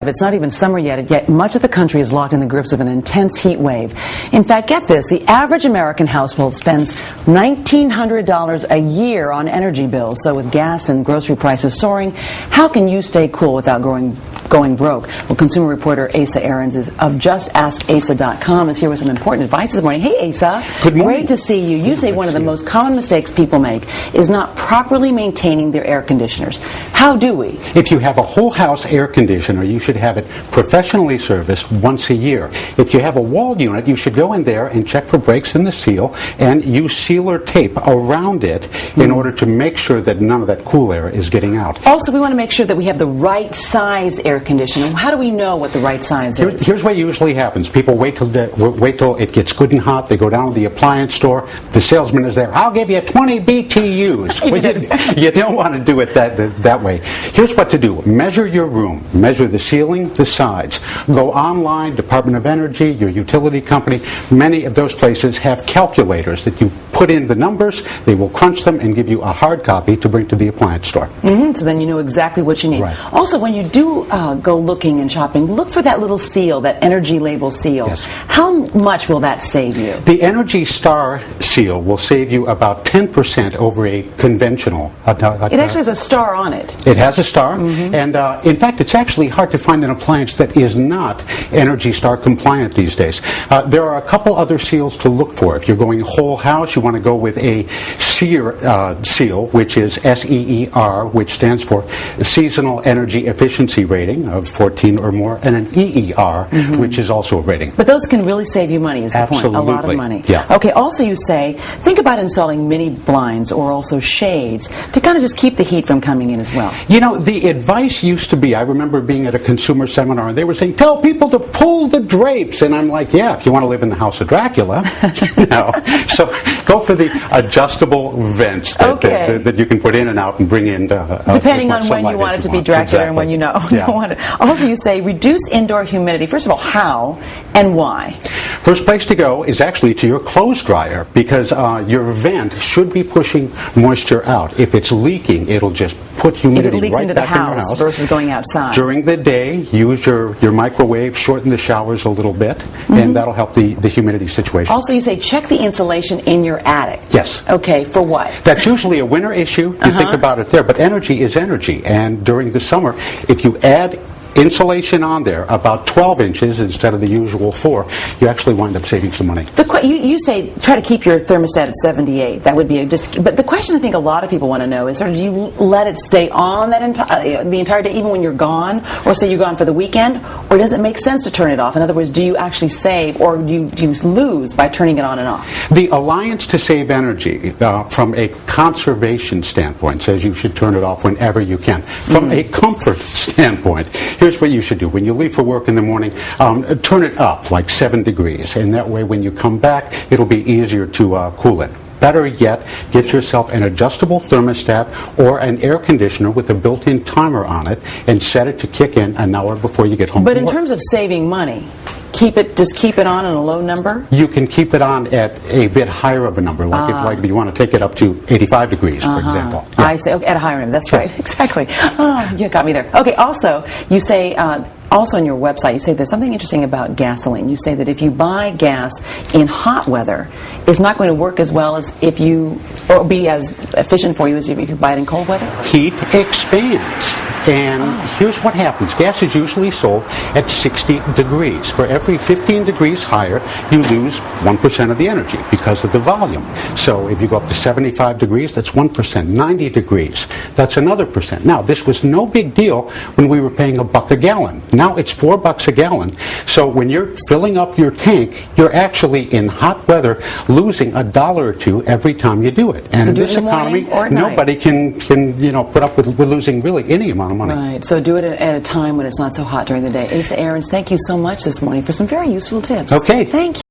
It's not even summer yet much of the country is locked in the grips of an intense heat wave. In fact, get this, the average American household spends $1,900 a year on energy bills. So with gas and grocery prices soaring, how can you stay cool without going broke? Well, consumer reporter Asa Aarons of JustAskAsa.com is here with some important advice this morning. Hey, Asa. Good morning. Great to see you. You say one of the most common mistakes people make is not properly maintaining their air conditioners. How do we? If you have a whole house air conditioner, you should have it professionally serviced once a year. If you have a wall unit, you should go in there and check for breaks in the seal and use sealer tape around it in order to make sure that none of that cool air is getting out. Also, we want to make sure that we have the right size air conditioner. How do we know what the right size is? Here's what usually happens. People wait till it gets good and hot. They go down to the appliance store. The salesman is there. I'll give you 20 BTUs. Well, you don't want to do it that way. Here's what to do. Measure your room. Measure the ceiling, the sides. Go online, Department of Energy, your utility company. Many of those places have calculators that you put in the numbers. They will crunch them and give you a hard copy to bring to the appliance store. So then you know exactly what you need. Right. Also, when you do go looking and shopping, look for that little seal, that energy label seal. Yes. How much will that save you? The Energy Star seal will save you about 10% over a conventional. It actually has a star on it. It has a star, and in fact, it's actually hard to find an appliance that is not Energy Star compliant these days. There are a couple other seals to look for. If you're going whole house, you want to go with a SEER seal, which is SEER, which stands for Seasonal Energy Efficiency Rating of 14 or more, and an EER, which is also a rating. But those can really save you money, is the point. A lot of money. Yeah. Okay, also you say, think about installing mini blinds or also shades to kind of just keep the heat from coming in as well. You know, the advice used to be, I remember being at a consumer seminar, and they were saying, tell people to pull the drapes. And I'm like, yeah, if you want to live in the house of Dracula, you know. So go for the adjustable vents that you can put in and out and bring in. Depending on when you want it to be Dracula and when you know. Yeah. Also, you say reduce indoor humidity. First of all, how and why? First place to go is actually to your clothes dryer, because your vent should be pushing moisture out. If it's leaking, it'll just put humidity it leaks right into the back in your house house versus going outside. During the day, use your microwave, shorten the showers a little bit, and that'll help the humidity situation. Also, you say check the insulation in your attic. Yes. Okay, for what? That's usually a winter issue. You think about it there, but energy is energy, and during the summer, if you add insulation on there, about 12 inches instead of the usual 4, you actually wind up saving some money. You say try to keep your thermostat at 78. That would be but the question I think a lot of people want to know is, do you let it stay on the entire day, even when you're gone, or say you're gone for the weekend, or does it make sense to turn it off? In other words, do you actually save, or do you lose by turning it on and off? The Alliance to Save Energy, from a conservation standpoint, says you should turn it off whenever you can. From a comfort standpoint, here's what you should do. When you leave for work in the morning, turn it up like 7 degrees, and that way when you come back, it'll be easier to cool it. Better yet, get yourself an adjustable thermostat or an air conditioner with a built-in timer on it and set it to kick in an hour before you get home But from in work. terms of saving money, just keep it on a low number? You can keep it on at a bit higher of a number, like if you want to take it up to 85 degrees, for example. Yeah. I say, okay, at a higher number. That's right. Exactly. Oh, you got me there. Okay, also, you say, also on your website, you say there's something interesting about gasoline. You say that if you buy gas in hot weather, it's not going to work as well as or be as efficient for you as if you buy it in cold weather? Heat expands. And here's what happens. Gas is usually sold at 60 degrees. For every 15 degrees higher, you lose 1% of the energy because of the volume. So if you go up to 75 degrees, that's 1%. 90 degrees, that's another percent. Now, this was no big deal when we were paying $1 a gallon. Now it's $4 a gallon. So when you're filling up your tank, you're actually in hot weather losing $1 or $2 every time you do it. And so in this economy, nobody can put up with losing really any amount of money. Right, so do it at a time when it's not so hot during the day. Asa Aarons, thank you so much this morning for some very useful tips. Okay. Thank you.